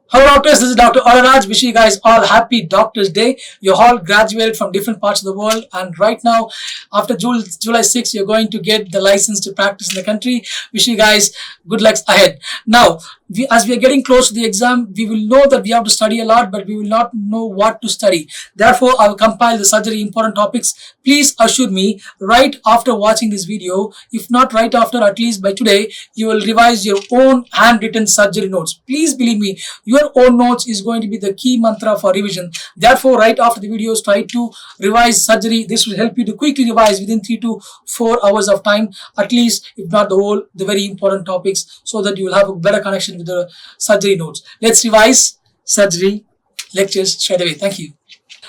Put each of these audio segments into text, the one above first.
Hello doctors, this is Dr. Auro. Wish you guys all happy Doctors Day. You all graduated from different parts of the world, and right now after July 6th you're going to get the license to practice in the country. Wish you guys good luck ahead. Now as we are getting close to the exam, we will know that we have to study a lot, but we will not know what to study. Therefore, I will compile the surgery important topics. Please assure me right after watching this video, if not right after, at least by today, you will revise your own handwritten surgery notes. Please believe me, your own notes is going to be the key mantra for revision. Therefore, right after the videos, try to revise surgery. This will help you to quickly revise within 3 to 4 hours of time, at least, if not the very important topics, so that you will have a better connection with the surgery notes. Let's revise surgery lectures straight away. Thank you.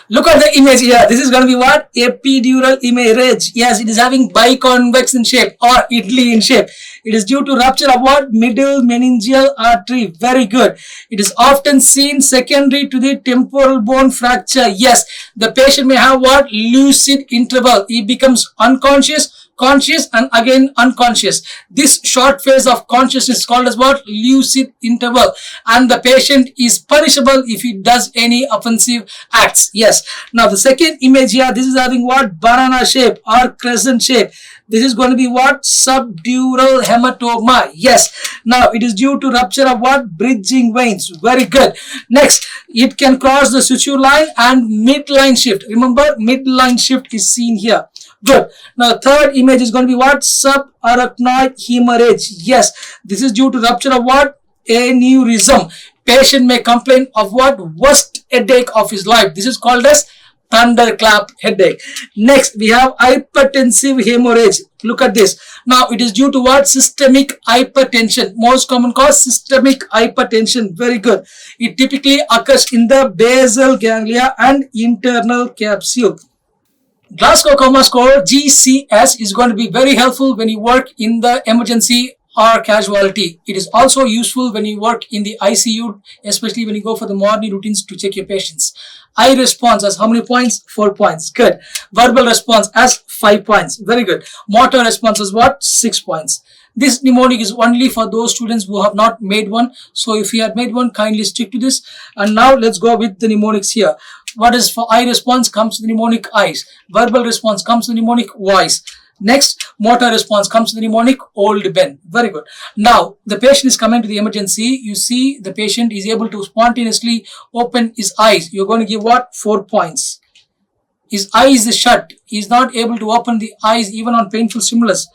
Look at the image here. This is going to be what? Epidural hemorrhage. Yes, it is having biconvex in shape or idly in shape. It is due to rupture of what? Middle meningeal artery. Very good. It is often seen secondary to the temporal bone fracture. Yes, the patient may have what? Lucid interval. He becomes unconscious, conscious, and again unconscious. This short phase of consciousness is called as what? Lucid interval. And the patient is punishable if he does any offensive acts. Yes. Now the second image here, this is having what? Banana shape or crescent shape. This is going to be what? Subdural hematoma. Yes. Now it is due to rupture of what? Bridging veins. Very good. Next, it can cross the suture line and midline shift. Remember, midline shift is seen here. Good. Now the third image is going to be what? Subarachnoid hemorrhage. Yes. This is due to rupture of what? Aneurysm. Patient may complain of what? Worst headache of his life. This is called as thunderclap headache. Next, we have hypertensive hemorrhage. Look at this. Now, it is due to what? Systemic hypertension. Most common cause, systemic hypertension. Very good. It typically occurs in the basal ganglia and internal capsule. Glasgow Coma score, GCS, is going to be very helpful when you work in the emergency or casualty. It is also useful when you work in the ICU, especially when you go for the morning routines to check your patients. Eye response as how many points? 4 points. Good. Verbal response as 5 points. Very good. Motor response is what? 6 points. This mnemonic is only for those students who have not made one. So if you had made one, kindly stick to this. And now let's go with the mnemonics here. What is for eye response comes to the mnemonic eyes. Verbal response comes to the mnemonic voice. Next, motor response comes to the mnemonic old Ben. Very good. Now, the patient is coming to the emergency. You see the patient is able to spontaneously open his eyes. You're going to give what? 4 points. His eyes is shut. He is not able to open the eyes even on painful stimulus.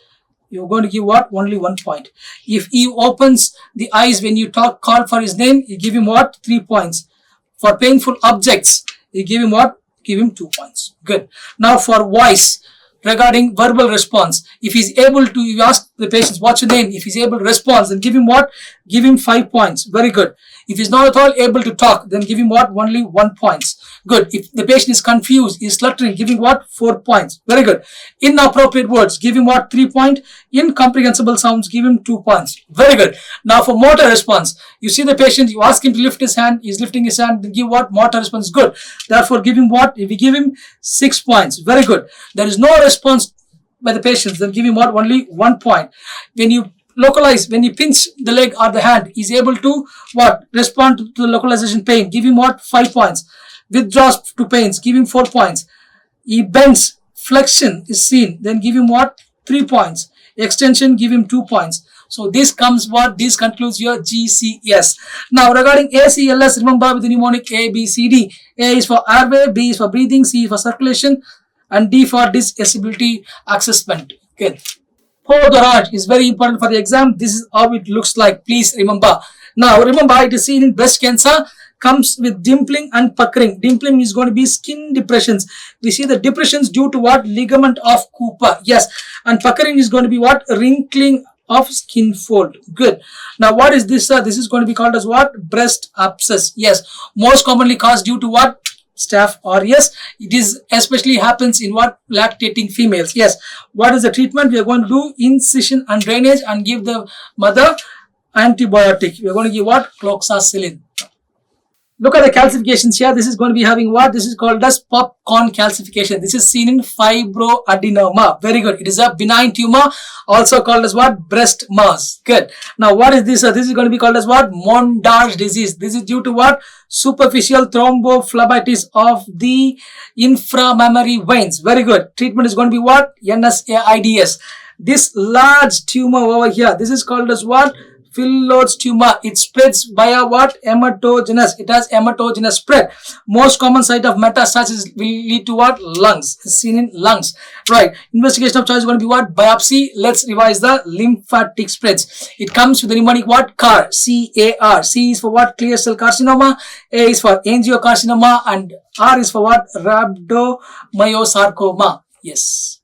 You're going to give what? Only 1 point. If he opens the eyes when you call for his name, you give him what? 3 points. For painful objects, you give him what? Give him 2 points. Good. Now for voice, regarding verbal response, if he's able to, you ask the patient, what's your name? If he's able to respond, then give him what? Give him 5 points. Very good. If he's not at all able to talk, then give him what? Only 1 point. Good. If the patient is confused, is sluttering, give him what? 4 points. Very good. Inappropriate words, give him what? 3 points. Incomprehensible sounds, give him 2 points. Very good. Now for motor response, you see the patient, you ask him to lift his hand, he's lifting his hand, then give what? Motor response. Good. Therefore, give him what? If we give him 6 points. Very good. There is no response by the patient, then give him what? Only 1 point. When you localize, when you pinch the leg or the hand, he's able to what? Respond to the localization pain. Give him what? 5 points. Withdraws to pains. Give him 4 points. He bends. Flexion is seen. Then give him what? 3 points. Extension, give him 2 points. So this comes what? This concludes your GCS. Now regarding ACLS, remember with the mnemonic A, B, C, D. A is for airway, B is for breathing, C is for circulation, and D for disability assessment. Okay. Meckel is very important for the exam. This is how it looks like. Please remember. Now remember, it is seen in breast cancer. Comes with dimpling and puckering. Dimpling is going to be skin depressions. We see the depressions due to what? Ligament of Cooper. Yes. And puckering is going to be what? Wrinkling of skin fold. Good. Now what is this? This is going to be called as what? Breast abscess. Yes. Most commonly caused due to what? Staph aureus. It is especially happens in what? Lactating females. Yes. What is the treatment? We are going to do incision and drainage and give the mother antibiotic. We are going to give what? Cloxacillin. Look at the calcifications here. This is going to be having what? This is called as popcorn calcification. This is seen in fibroadenoma. Very good. It is a benign tumor, also called as what? Breast mass. Good. Now, what is this? This is going to be called as what? Mondar's disease. This is due to what? Superficial thrombophlebitis of the inframammary veins. Very good. Treatment is going to be what? NSAIDs. This large tumor over here, this is called as what? Phyllodes tumor. It spreads via what? Hematogenous. It has hematogenous spread. Most common site of metastasis will lead to what? Lungs. It's seen in lungs. Right. Investigation of choice is going to be what? Biopsy. Let's revise the lymphatic spreads. It comes with the mnemonic what? CAR. C-A-R. C is for what? Clear cell carcinoma. A is for angiocarcinoma. And R is for what? Rhabdomyosarcoma. Yes.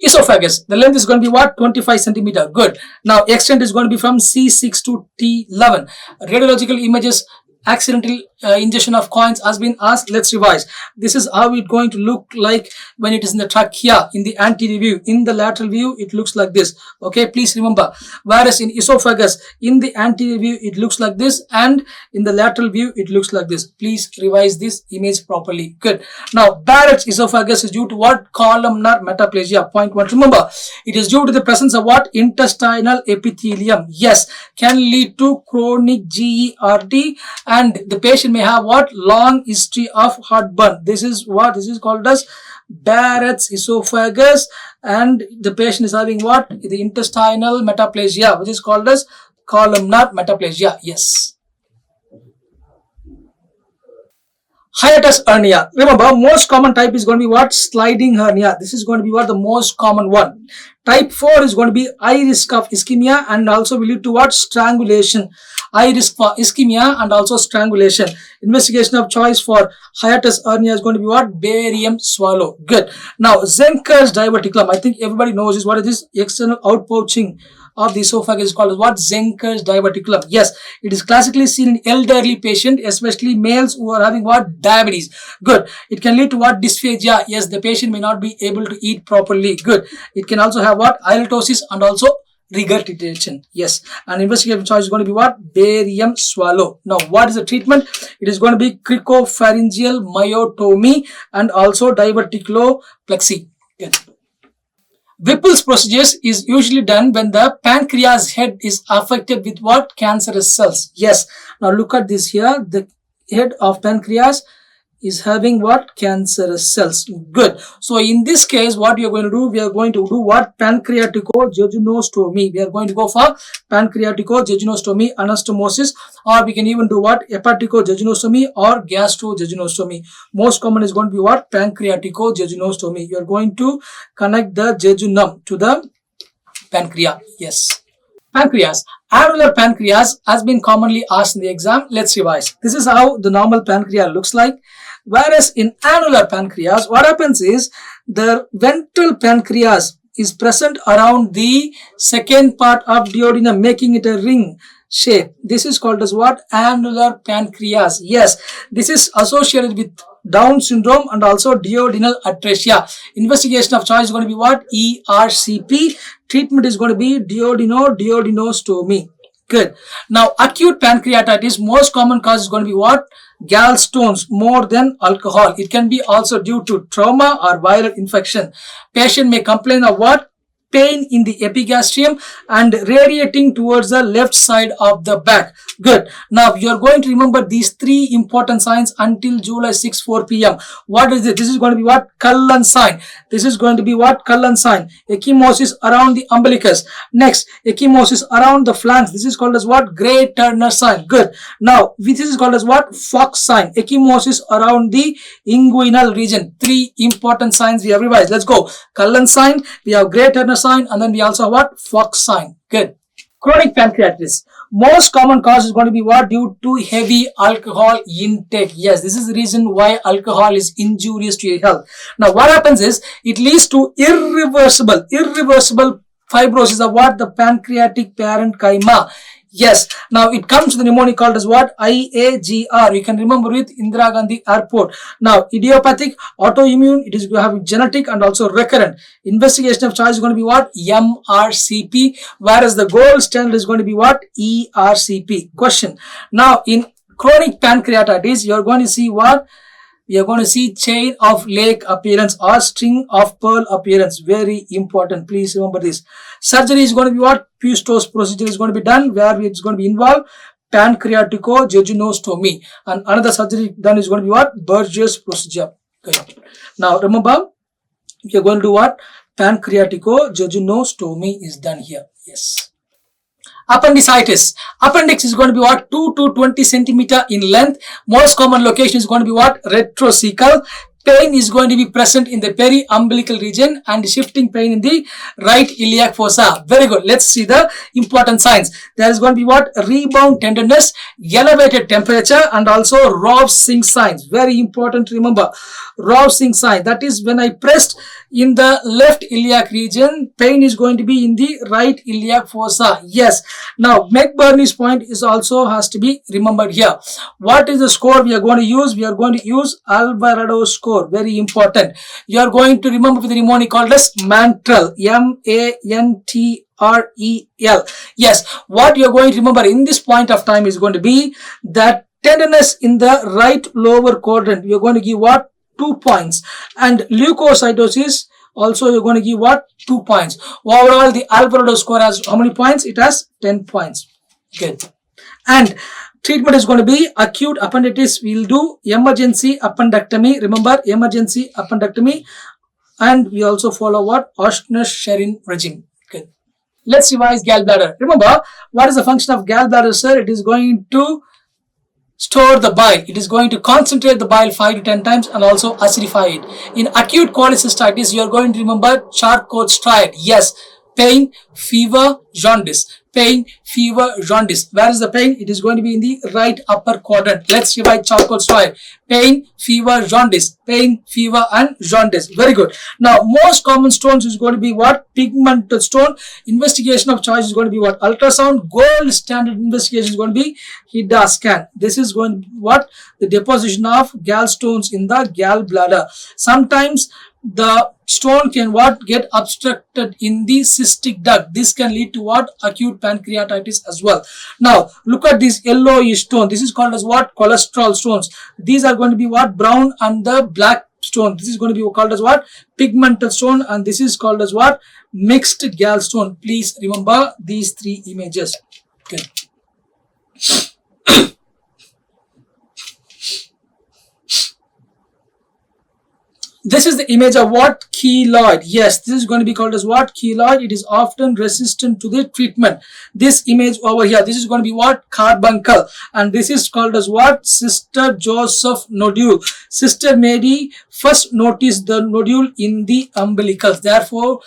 Esophagus. The length is going to be what? 25 centimeter. Good. Now, extent is going to be from C6 to T11. Radiological images, accidental ingestion of coins has been asked. Let's revise. This is how it's going to look like when it is in the trachea, in the anterior view. In the lateral view, it looks like this. Okay, please remember. Whereas in esophagus, in the anterior view, it looks like this, and in the lateral view, it looks like this. Please revise this image properly. Good. Now, Barrett's esophagus is due to what? Columnar metaplasia. Point 1. Remember, it is due to the presence of what? Intestinal epithelium. Yes, can lead to chronic GERD, and the patient may have what? Long history of heartburn. This is what? This is called as Barrett's esophagus, and the patient is having what? The intestinal metaplasia, which is called as columnar metaplasia. Yes. Hiatus hernia. Remember, most common type is going to be what? Sliding hernia. This is going to be what? The most common one. Type 4 is going to be high risk of ischemia and also will lead to what? Strangulation. High risk for ischemia and also strangulation. Investigation of choice for hiatus hernia is going to be what? Barium swallow. Good. Now, Zenker's diverticulum. I think everybody knows this. What is this? External outpouching of the esophagus is called as what? Zenker's diverticulum. Yes, it is classically seen in elderly patients, especially males who are having what? Diabetes. Good. It can lead to what? Dysphagia. Yes, the patient may not be able to eat properly. Good. It can also have what? Halitosis and also regurgitation. Yes. And investigative choice is going to be what? Barium swallow. Now, what is the treatment? It is going to be cricopharyngeal myotomy and also diverticuloplexy. Good. Whipple's procedures is usually done when the pancreas head is affected with what? Cancerous cells. Yes. Now look at this here. The head of pancreas is having what? Cancerous cells. Good. So in this case, what we are going to do? We are going to do what? Pancreaticojejunostomy. We are going to go for pancreaticojejunostomy, anastomosis, or we can even do what? Hepaticojejunostomy or gastrojejunostomy. Most common is going to be what? Pancreaticojejunostomy. You are going to connect the jejunum to the pancreas. Yes. Pancreas. Annular pancreas has been commonly asked in the exam. Let's revise. This is how the normal pancreas looks like. Whereas in annular pancreas, what happens is the ventral pancreas is present around the second part of duodenum, making it a ring shape. This is called as what? Annular pancreas. Yes, this is associated with Down syndrome and also duodenal atresia. Investigation of choice is going to be what? ERCP. Treatment is going to be duodenostomy. Good. Now, acute pancreatitis, most common cause is going to be what? Gallstones more than alcohol. It can be also due to trauma or viral infection. Patient may complain of what? Pain in the epigastrium and radiating towards the left side of the back. Good. Now, you are going to remember these three important signs until July 6, 4 p.m. What is it? This is going to be what? Cullen sign. This is going to be what? Cullen sign. Ecchymosis around the umbilicus. Next, ecchymosis around the flanks. This is called as what? Gray Turner sign. Good. Now, this is called as what? Fox sign. Ecchymosis around the inguinal region. Three important signs we have revised. Let's go. Cullen sign. We have Gray Turner sign, and then we also have what? Fox sign. Good. Chronic pancreatitis. Most common cause is going to be what? Due to heavy alcohol intake. Yes, this is the reason why alcohol is injurious to your health. Now, what happens is it leads to irreversible fibrosis of what? The pancreatic parenchyma. Yes. Now it comes to the pneumonia called as what? IAGR. You can remember with Indira Gandhi Airport. Now idiopathic, autoimmune, it is going to have genetic and also recurrent. Investigation of choice is going to be what? MRCP. Whereas the gold standard is going to be what? ERCP. Question. Now in chronic pancreatitis, you are going to see what? We are going to see chain of lake appearance or string of pearl appearance. Very important. Please remember this. Surgery is going to be what? Puestos procedure is going to be done, where it's going to be involved pancreatico-jejunostomy. And another surgery done is going to be what? Burgess procedure. Okay. Now remember, we are going to do what? Pancreatico-jejunostomy is done here. Yes. Appendicitis. Appendix is going to be what? 2 to 20 centimeter in length. Most common location is going to be what? Retrocecal. Pain is going to be present in the peri-umbilical region and shifting pain in the right iliac fossa. Very good. Let's see the important signs. There is going to be what? Rebound tenderness, elevated temperature, and also Rovsing signs. Very important to remember. Rovsing sign. That is when I pressed in the left iliac region, pain is going to be in the right iliac fossa. Yes. Now, McBurney's point is also has to be remembered here. What is the score we are going to use? We are going to use Alvarado score. Very important. You are going to remember with the mnemonic called as Mantrel. M-A-N-T-R-E-L. Yes. What you are going to remember in this point of time is going to be that tenderness in the right lower quadrant. You are going to give what? 2 points. And leukocytosis also you're going to give what? 2 points. Overall, the Alvarado score has how many points? It has 10 points. Good. And treatment is going to be acute appendicitis. We'll do emergency appendectomy. Remember, emergency appendectomy. And we also follow what? Oshner-Sherin regime. Good. Let's revise gallbladder. Remember, what is the function of gallbladder, sir? It is going to store the bile. It is going to concentrate the bile 5 to 10 times and also acidify it. In acute cholecystitis, you are going to remember Charcot's triad. Yes, pain, fever, jaundice. Pain, fever, jaundice. Where is the pain? It is going to be in the right upper quadrant. Let's revise Charcot's triad. Pain, fever, jaundice. Pain, fever, and jaundice. Very good. Now, most common stones is going to be what? Pigmented stone. Investigation of choice is going to be what? Ultrasound. Gold standard investigation is going to be HIDA scan. This is going to be what? The deposition of gallstones in the gallbladder. Sometimes the stone can what? Get obstructed in the cystic duct. This can lead to what? Acute pancreatitis as well. Now, look at this yellowish stone. This is called as what? Cholesterol stones. These are going to be what? Brown and the black stone. This is going to be called as what? Pigmented stone, and this is called as what? Mixed gallstone. Please remember these 3 images. Okay. This is the image of what? Keloid. Yes, this is going to be called as what? Keloid. It is often resistant to the treatment. This image over here, this is going to be what? Carbuncle. And this is called as what? Sister Joseph nodule. Sister Mary first noticed the nodule in the umbilicus. Therefore,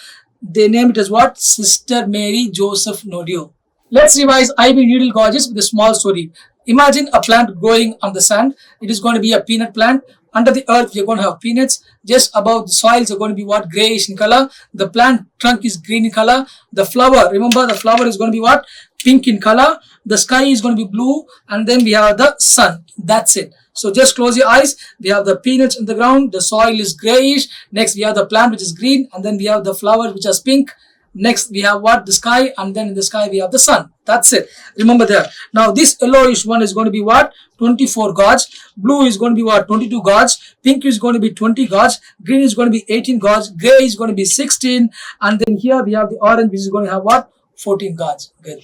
they named it as what? Sister Mary Joseph nodule. Let's revise IV needle gauges with a small story. Imagine a plant growing on the sand. It is going to be a peanut plant. Under the earth, you're going to have peanuts. Just above the soils are going to be what? Grayish in color. The plant trunk is green in color. The flower, remember the flower is going to be what? Pink in color. The sky is going to be blue. And then we have the sun. That's it. So just close your eyes. We have the peanuts in the ground. The soil is grayish. Next, we have the plant which is green. And then we have the flower which is pink. Next, we have what? The sky. And then in the sky, we have the sun. That's it. Remember there. Now, this yellowish one is going to be what? 24 gauge. Blue is going to be what? 22 gauge. Pink is going to be 20 gauge. Green is going to be 18 gauge. Gray is going to be 16. And then here we have the orange, which is going to have what? 14 gauge. Good.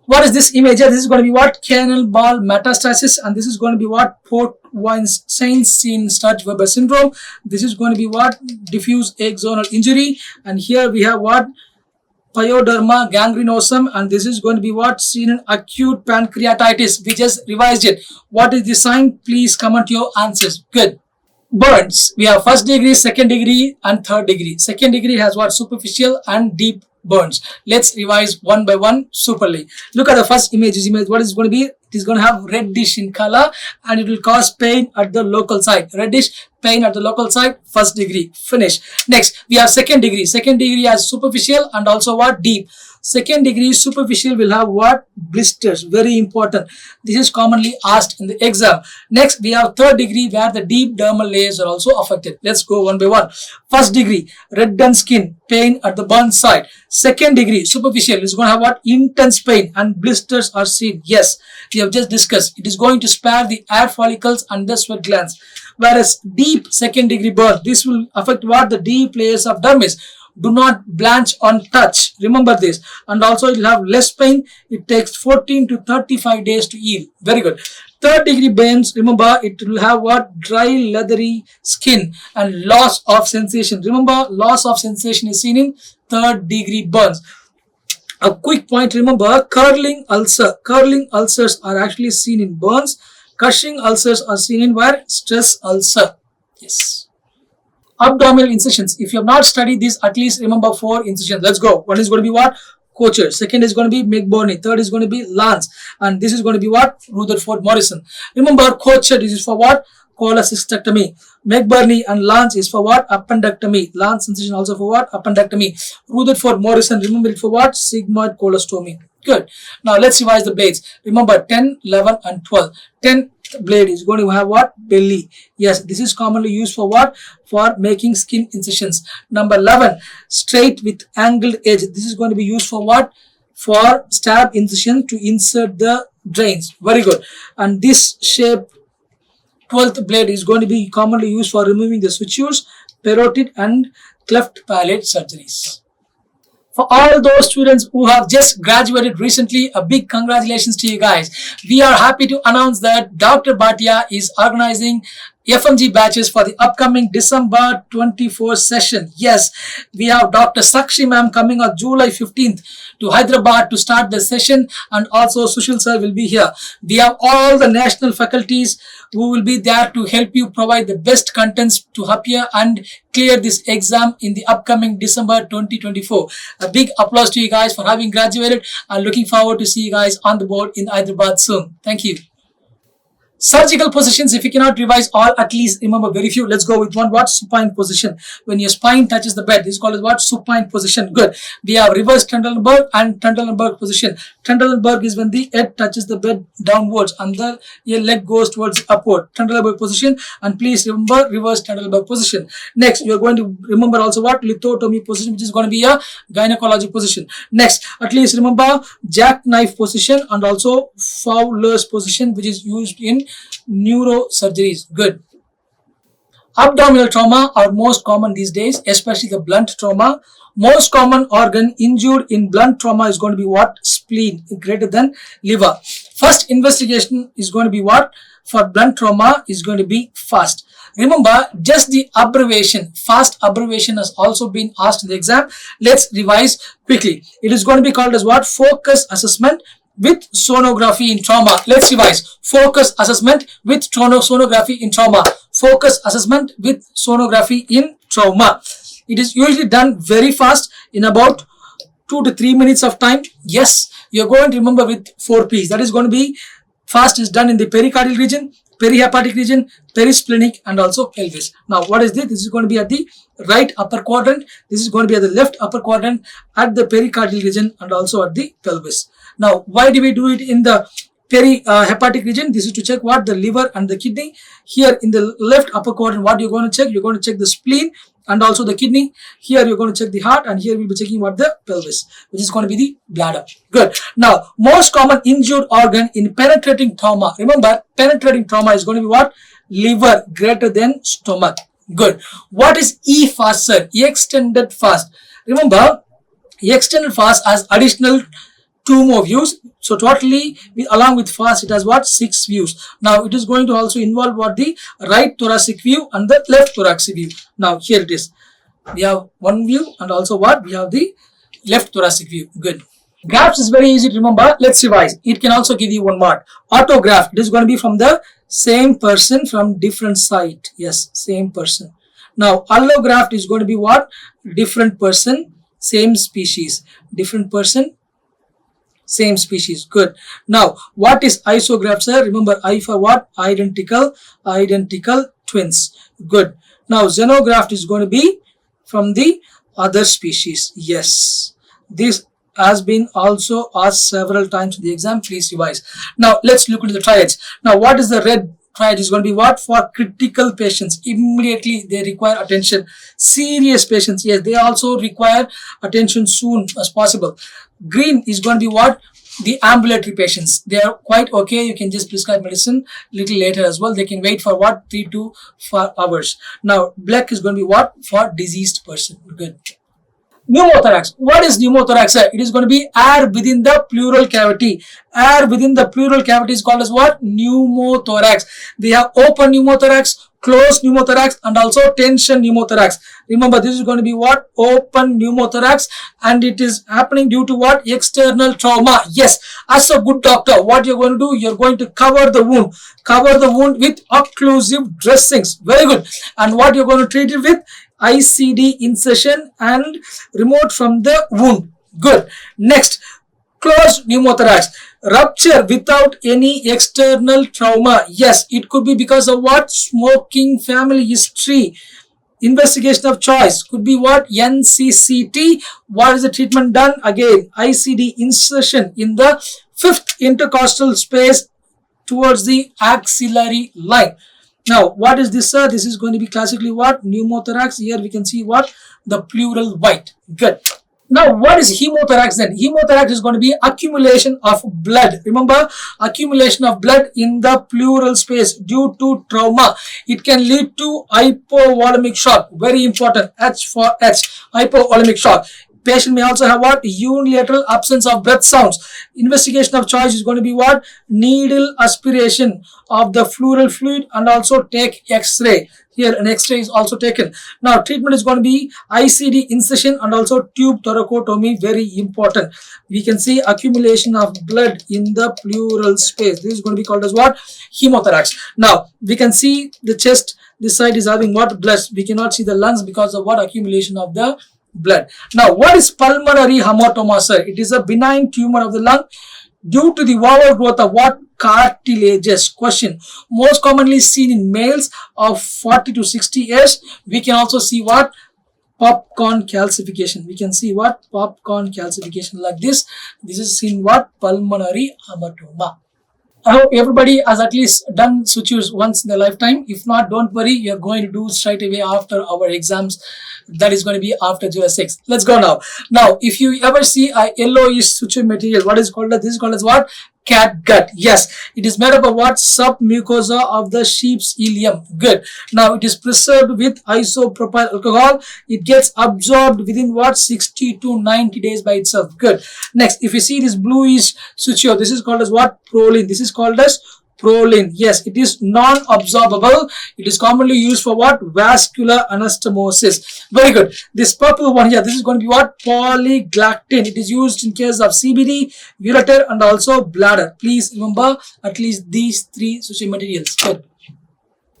What is this image here? This is going to be what? Canal ball metastasis. And this is going to be what? Port Weinstein-Sturge-Weber syndrome. This is going to be what? Diffuse axonal injury. And here we have what? Pyoderma gangrenosum, and this is going to be what? Seen in acute pancreatitis. We just revised it. What is the sign? Please comment your answers. Good. Burns. We have 1st degree, 2nd degree, and 3rd degree. 2nd degree has what? Superficial and deep burns. Let's revise one by one superly. Look at the first image. This image, what is going to be? It is going to have reddish in color and it will cause pain at the local site. Reddish, pain at the local site, first degree, finish. Next, we have second degree. Second degree has superficial and also what? Deep. Second degree superficial will have what? Blisters. Very important. This is commonly asked in the exam. Next, we have third degree where the deep dermal layers are also affected. Let's go one by one. First degree, reddened skin, pain at the burn site. Second degree, superficial, is going to have what? Intense pain and blisters are seen. Yes, we have just discussed. It is going to spare the hair follicles and the sweat glands. Whereas deep second degree burn, this will affect what? The deep layers of dermis. Do not blanch on touch. Remember this. And also it will have less pain. It takes 14 to 35 days to heal. Very good. Third degree burns, remember, it will have what? Dry leathery skin and loss of sensation. Remember, loss of sensation is seen in third degree burns. A quick point, remember, curling ulcer. Curling ulcers are actually seen in burns. Crushing ulcers are seen in where? Stress ulcer. Yes. Abdominal incisions. If you have not studied this, at least remember 4 incisions. Let's go. One is going to be what? Couture. Second is going to be Meckel. Third is going to be Lance. And this is going to be what? Rutherford Morrison. Remember, couture, this is for what? Cholecystectomy. Meckel and Lance is for what? Appendectomy. Lance incision also for what? Appendectomy. Rutherford Morrison, remember it for what? Sigmoid colostomy. Good. Now let's revise the blades. Remember 10, 11 and 12. 10 blade is going to have what? Belly. Yes, this is commonly used for what? For making skin incisions. Number 11, straight with angled edge. This is going to be used for what? For stab incision to insert the drains. Very good. And this shape 12th blade is going to be commonly used for removing the sutures, parotid and cleft palate surgeries. For all those students who have just graduated recently, a big congratulations to you guys. We are happy to announce that Dr. Bhatia is organizing Fmge batches for the upcoming December 24 session. Yes, we have Dr. Sakshi ma'am coming on July 15th to Hyderabad to start the session, and also Sushil sir will be here. We have all the national faculties who will be there to help you provide the best contents to appear and clear this exam in the upcoming December 2024. A big applause to you guys for having graduated, and looking forward to see you guys on the board in Hyderabad soon. Thank you. Surgical positions, if you cannot revise all, at least remember very few. Let's go with one. What? Supine position. When your spine touches the bed, this is called as what? Supine position. Good. We have reverse Trendelenburg and Trendelenburg position. Trendelenburg is when the head touches the bed downwards and your leg goes towards upward. Trendelenburg position. And please remember reverse Trendelenburg position. Next, you are going to remember also what? Lithotomy position, which is going to be a gynecology position. Next, at least remember jackknife position and also Fowler's position, which is used in neurosurgeries. Good. Abdominal trauma are most common these days, especially the blunt trauma. Most common organ injured in blunt trauma is going to be what? Spleen, greater than liver. First investigation is going to be what? For blunt trauma is going to be FAST. Remember, just the abbreviation, FAST abbreviation has also been asked in the exam. Let's revise quickly. It is going to be called as what? Focus assessment with sonography in trauma. Let's revise. Focus assessment with sonography in trauma. Focus assessment with sonography in trauma. It is usually done very fast in about 2 to 3 minutes of time. Yes, you're going to remember with 4 P's. That is going to be FAST is done in the pericardial region, perihepatic region, perisplenic and also pelvis. Now what is this? This is going to be at the right upper quadrant. This is going to be at the left upper quadrant, at the pericardial region and also at the pelvis. Now why do we do it in the perihepatic region? This is to check what? The liver and the kidney. Here in the left upper quadrant, what you're going to check? You're going to check the spleen and also the kidney. Here you're going to check the heart, and here we'll be checking what? The pelvis, which is going to be the bladder. Good. Now, most common injured organ in penetrating trauma. Remember, penetrating trauma is going to be what? Liver, greater than stomach. Good. What is E-FAST, sir? Extended fast. Remember, extended fast has additional 2 more views. So totally, along with FAST, it has what? 6 views. Now it is going to also involve what? The right thoracic view and the left thoracic view. Now here it is. We have 1 view and also what? We have the left thoracic view. Good. Graphs is very easy to remember. Let's revise. It can also give you 1 mark. Autograph. It is going to be from the same person from different site. Yes, same person. Now allograft is going to be what? Different person, same species. Different person, Same species. Good. Now, what is isograph, sir? Remember, I for what? Identical twins. Good. Now, xenograft is going to be from the other species. Yes. This has been also asked several times in the exam. Please revise. Now, let's look into the triage. Now, what is the red triage? Is going to be what? For critical patients. Immediately they require attention. Serious patients, yes, they also require attention soon as possible. Green is going to be what? The ambulatory patients. They are quite okay. You can just prescribe medicine little later as well. They can wait for what? 3 to 4 hours. Now, black is going to be what? For diseased person. Good. Pneumothorax. What is pneumothorax? It is going to be air within the pleural cavity. Air within the pleural cavity is called as what? Pneumothorax. They have open pneumothorax, closed pneumothorax, and also tension pneumothorax. Remember, this is going to be what? Open pneumothorax, and it is happening due to what? External trauma. Yes, as a good doctor, what you're going to do? You're going to cover the wound. Cover the wound with occlusive dressings. Very good. And what you're going to treat it with? ICD incision and remote from the wound. Good. Next, closed pneumothorax. Rupture without any external trauma. Yes, it could be because of what? Smoking family history. Investigation of choice could be what? NCCT. What is the treatment done? Again, ICD incision in the 5th intercostal space towards the axillary line. Now, what is this, sir? This is going to be classically what? Pneumothorax. Here we can see what? The pleural white. Good. Now, what is hemothorax then? Hemothorax is going to be accumulation of blood. Remember, accumulation of blood in the pleural space due to trauma. It can lead to hypovolemic shock. Very important. H for H. Hypovolemic shock. Patient may also have what? Unilateral absence of breath sounds. Investigation of choice is going to be what? Needle aspiration of the pleural fluid and also take X-ray. Here an X-ray is also taken. Now treatment is going to be ICD incision and also tube thoracotomy. Very important. We can see accumulation of blood in the pleural space. This is going to be called as what? Hemothorax. Now we can see the chest. This side is having what? Blood. We cannot see the lungs because of what? Accumulation of the blood. Now, what is pulmonary hamartoma, sir? It is a benign tumor of the lung due to the overgrowth of what? Cartilages. Question. Most commonly seen in males of 40 to 60 years. We can also see what? Popcorn calcification. We can see what? Popcorn calcification like this. This is seen what? Pulmonary hamartoma. I hope everybody has at least done sutures once in their lifetime. If not, don't worry. You're going to do straight away after our exams. That is going to be after July 6th. Let's go now. Now, if you ever see a yellowish suture material, what is called as? This is called as what? Cat gut. Yes, it is made up of what? Submucosa of the sheep's ileum. Good. Now, it is preserved with isopropyl alcohol. It gets absorbed within what? 60 to 90 days by itself. Good. Next, if you see this bluish suture, this is called as what? Prolene. This is called as prolene. Yes, it is non-absorbable. It is commonly used for what? Vascular anastomosis. Very good. This purple one here, this is going to be what? Polyglactin. It is used in case of CBD, ureter, and also bladder. Please remember at least these 3 suture materials. Good.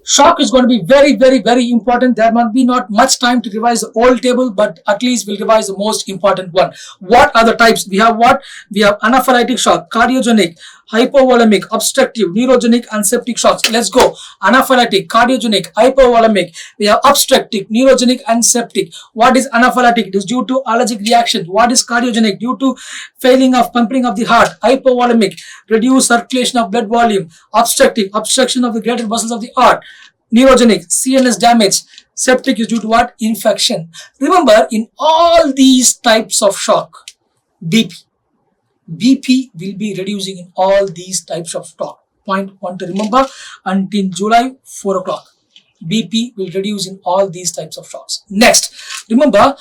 Shock is going to be very, very, very important. There might be not much time to revise the old table, but at least we'll revise the most important one. What are the types? We have what? We have anaphylactic shock, cardiogenic, hypovolemic, obstructive, neurogenic, and septic shocks. Let's go. Anaphylactic, cardiogenic, hypovolemic. We have obstructive, neurogenic, and septic. What is anaphylactic? It is due to allergic reaction. What is cardiogenic? Due to failing of pumping of the heart. Hypovolemic, reduced circulation of blood volume. Obstructive, obstruction of the greater vessels of the heart. Neurogenic, CNS damage. Septic is due to what? Infection. Remember, in all these types of shock, BP will be reducing in all these types of shock. Point 1 to remember, until July 4 o'clock. BP will reduce in all these types of shocks. Next, remember,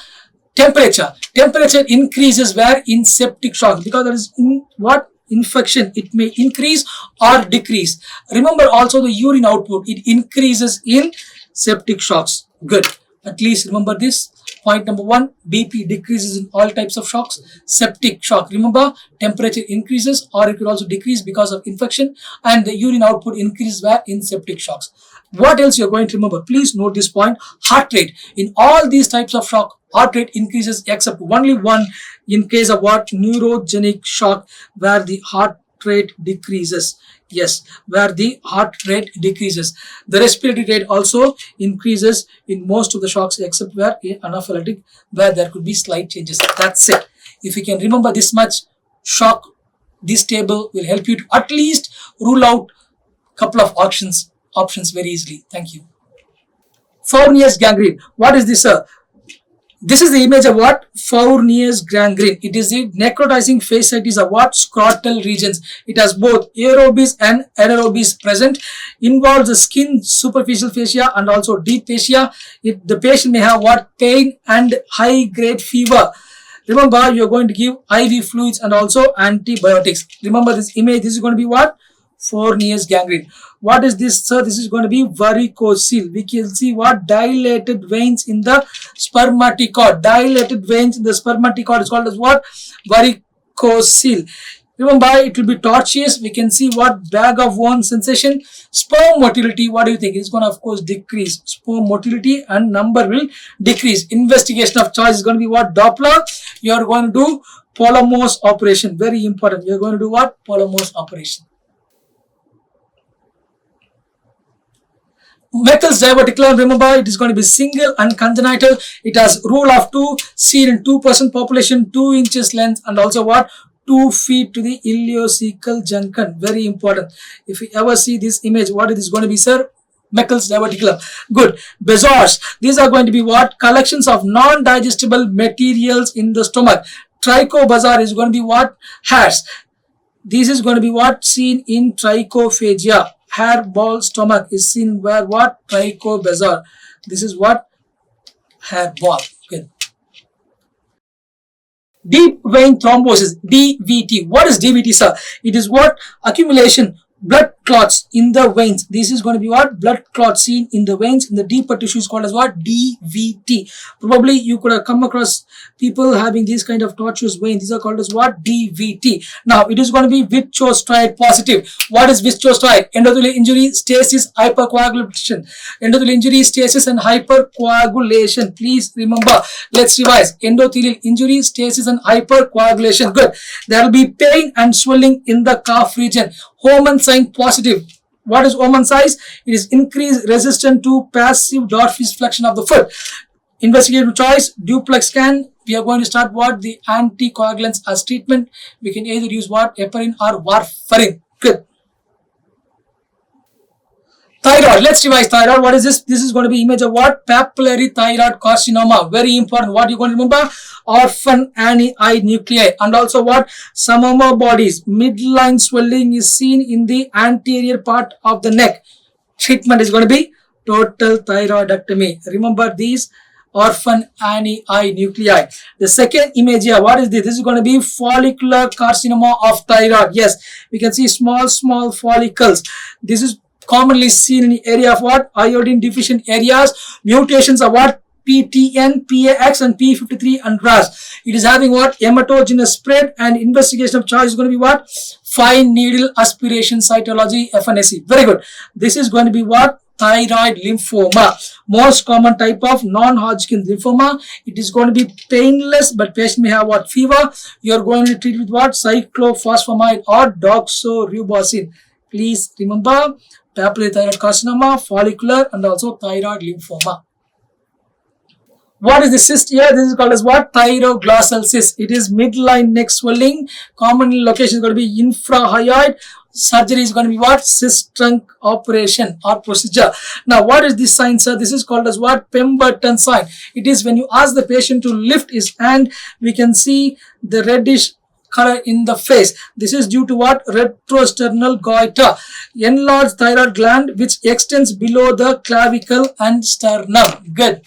temperature. Temperature increases where? In septic shock, because there is in what? Infection. It may increase or decrease. Remember also the urine output. It increases in septic shocks. Good. At least remember this. Point number 1, BP decreases in all types of shocks. Septic shock. Remember, temperature increases or it could also decrease because of infection, and the urine output increases where? In septic shocks. What else you're going to remember? Please note this point. Heart rate. In all these types of shock, heart rate increases except only one in case of what? Neurogenic shock, where the heart rate decreases. Yes, where the heart rate decreases. The respiratory rate also increases in most of the shocks except where anaphylactic, where there could be slight changes. That's it. If you can remember this much, shock, this table will help you to at least rule out couple of options very easily. Thank you. Fournier's gangrene. What is this, sir? This is the image of what? Fournier's gangrene. It is the necrotizing fasciitis of what? Scrotal regions. It has both aerobes and anaerobes present. Involves the skin, superficial fascia and also deep fascia. The patient may have what? Pain and high grade fever. Remember, you are going to give IV fluids and also antibiotics. Remember this image. This is going to be what? Fournier's gangrene. What is this, sir? This is going to be varicocele. We can see what? Dilated veins in the spermatocord. Dilated veins in the spermatocord is called as what? Varicocele. Remember, it will be tortuous. We can see what? Bag of worm sensation. Sperm motility. What do you think? It's going to, of course, decrease. Sperm motility and number will decrease. Investigation of choice is going to be what? Doppler. You are going to do Polomos operation. Very important. You are going to do what? Polomos operation. Meckel's diverticulum, remember, it is going to be single and congenital. It has rule of 2, seen in 2% population, 2 inches length and also what? 2 feet to the ileocecal junction. Very important. If you ever see this image, what it is going to be, sir? Meckel's diverticulum. Good. Bezoars. These are going to be what? Collections of non-digestible materials in the stomach. Trichobezoar is going to be what? Hairs. This is going to be what? Seen in trichophagia. Hair ball stomach is seen where what? Trichobezoar. This is what? Hair ball. Good. Deep vein thrombosis, DVT. What is DVT, sir? It is what? Accumulation, blood clots in the veins. This is going to be what? Blood clots seen in the veins in the deeper tissue is called as what? DVT. Probably you could have come across people having these kind of tortuous veins. These are called as what? DVT. Now, it is going to be vitreostriate positive. What is vitreostriate? Endothelial injury, stasis, hypercoagulation. Endothelial injury, stasis and hypercoagulation. Please remember. Let's revise. Endothelial injury, stasis and hypercoagulation. Good. There will be pain and swelling in the calf region. Hormone sign positive. What is hormone size? It is increased resistance to passive dorsiflexion of the foot. Investigative choice, duplex scan. We are going to start what? The anticoagulants as treatment. We can either use what? Heparin or warfarin. Good. Thyroid. Let's revise thyroid. What is this? This is going to be image of what? Papillary thyroid carcinoma. Very important. What you going to remember? Orphan ani nuclei. And also what? Samoma bodies. Midline swelling is seen in the anterior part of the neck. Treatment is going to be total thyroidectomy. Remember these orphan ani nuclei. The second image here, what is this? This is going to be follicular carcinoma of thyroid. Yes, we can see small follicles. This is commonly seen in the area of what? Iodine deficient areas. Mutations of what? PTN, PAX and P53 and RAS. It is having what? Hematogenous spread, and investigation of choice is going to be what? Fine needle aspiration cytology, FNAC. Very good. This is going to be what? Thyroid lymphoma. Most common type of non-Hodgkin lymphoma. It is going to be painless, but patient may have what? Fever. You are going to treat with what? Cyclophosphamide or doxorubicin. Please remember, papillary thyroid carcinoma, follicular and also thyroid lymphoma. What is the cyst here? This is called as what? Thyroglossal cyst. It is midline neck swelling. Common location is going to be infrahyoid. Surgery is going to be what? Cyst trunk operation or procedure. Now, what is this sign, sir? This is called as what? Pemberton sign. It is when you ask the patient to lift his hand, we can see the reddish color in the face. This is due to what? Retrosternal goiter. Enlarged thyroid gland which extends below the clavicle and sternum. Good.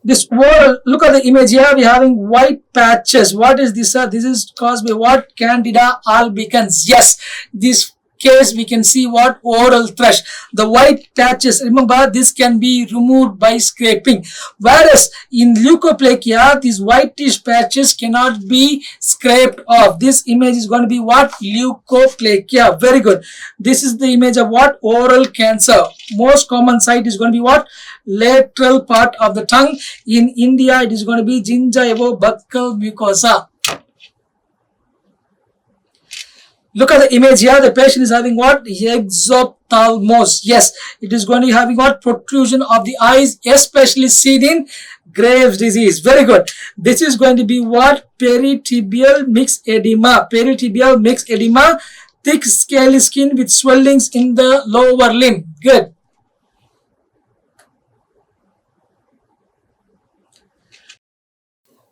This wall, look at the image here, we are having white patches. What is this, sir? This is caused by what? Candida albicans. Yes, these case we can see what oral thrush, the white patches. Remember, this can be removed by scraping, whereas in leukoplakia these whitish patches cannot be scraped off. This image is going to be what? Leukoplakia. Very good. This is the image of what? Oral cancer. Most common site is going to be what? Lateral part of the tongue. In India it is going to be gingival-buccal mucosa. Look at the image here. The patient is having what? Exophthalmos. Yes, it is going to be having what? Protrusion of the eyes, especially seen in Graves' disease. Very good. This is going to be what? Peritibial mixed edema. Peritibial mixed edema. Thick scaly skin with swellings in the lower limb. Good.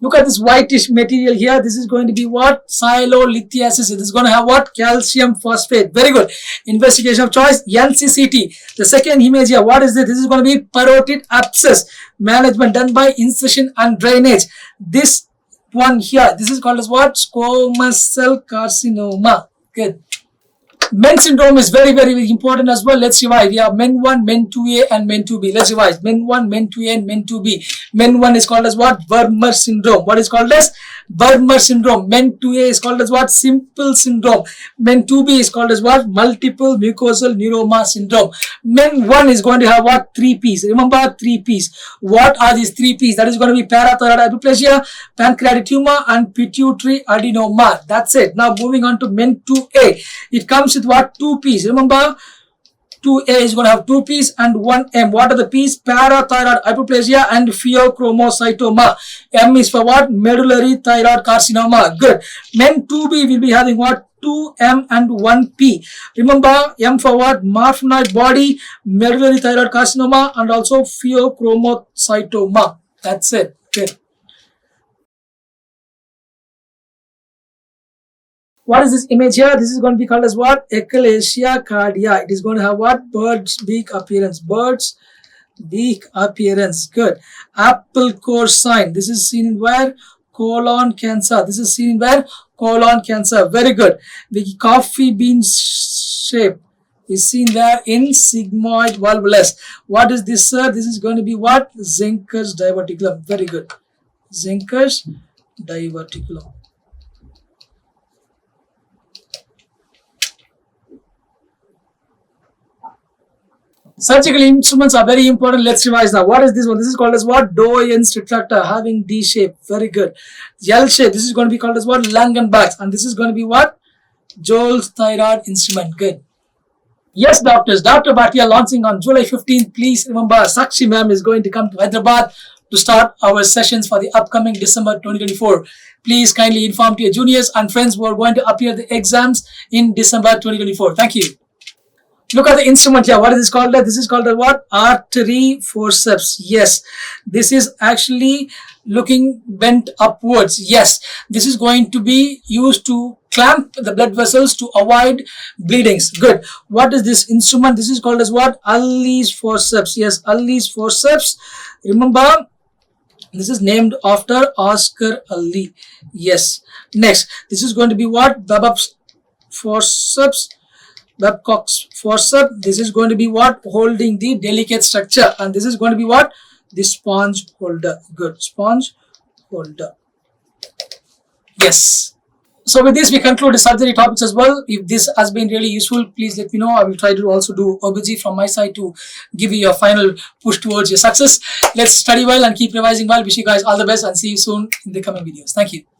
Look at this whitish material here. This is going to be what? Silolithiasis. It is going to have what? Calcium phosphate. Very good. Investigation of choice, NCCT. The second image here, what is this? This is going to be parotid abscess. Management done by incision and drainage. This one here, this is called as what? Squamous cell carcinoma. Good. Men syndrome is very, very important as well. Let's revise. We have men 1, men 2A and men 2B. Let's revise. Men 1, men 2A and men 2B. Men 1 is called as what? Vermeer syndrome. What is called as? Vermeer syndrome. Men 2A is called as what? Simple syndrome. Men 2B is called as what? Multiple mucosal neuroma syndrome. Men 1 is going to have what? 3 P's. Remember 3 P's. What are these 3 P's? That is going to be parathyroid hyperplasia, pancreatic tumor and pituitary adenoma. That's it. Now moving on to men 2A. It comes with what? 2 P's. Remember, 2A is going to have 2 P's and 1 M. What are the P's? Parathyroid hyperplasia and pheochromocytoma. M is for what? Medullary thyroid carcinoma. Good. Men 2B will be having what? 2M and 1P. Remember, M for what? Marfanoid body, medullary thyroid carcinoma and also pheochromocytoma. That's it. Good. What is this image here? This is going to be called as what? Echalacia cardia. It is going to have what? Bird's beak appearance. Bird's beak appearance. Good. Apple core sign. This is seen in where? Colon cancer. This is seen in where? Colon cancer. Very good. The coffee bean shape is seen there in sigmoid volvulus. What is this, sir? This is going to be what? Zenker's diverticulum. Very good. Zenker's diverticulum. Surgical instruments are very important. Let's revise now. What is this one? This is called as what? Doyen's retractor, having D shape. Very good. L shape. This is going to be called as what? Langenbach's. And this is going to be what? Joel's thyroid instrument. Good. Yes, doctors. Dr. Bhatia launching on July 15th. Please remember, Sakshi ma'am is going to come to Hyderabad to start our sessions for the upcoming December 2024. Please kindly inform to your juniors and friends who are going to appear the exams in December 2024. Thank you. Look at the instrument here. What is this called? This is called the what? Artery forceps. Yes. This is actually looking bent upwards. Yes. This is going to be used to clamp the blood vessels to avoid bleedings. Good. What is this instrument? This is called as what? Ully's forceps. Yes. Ully's forceps. Remember, this is named after Oscar Ully. Yes. Next. This is going to be what? Babcock's forceps. Babcock's forceps. This is going to be what? Holding the delicate structure. And this is going to be what? The sponge holder. Good. Sponge holder. Yes. So with this, we conclude the surgery topics as well. If this has been really useful, please let me know. I will try to also do OBG from my side to give you your final push towards your success. Let's study well and keep revising well. Wish you guys all the best and see you soon in the coming videos. Thank you.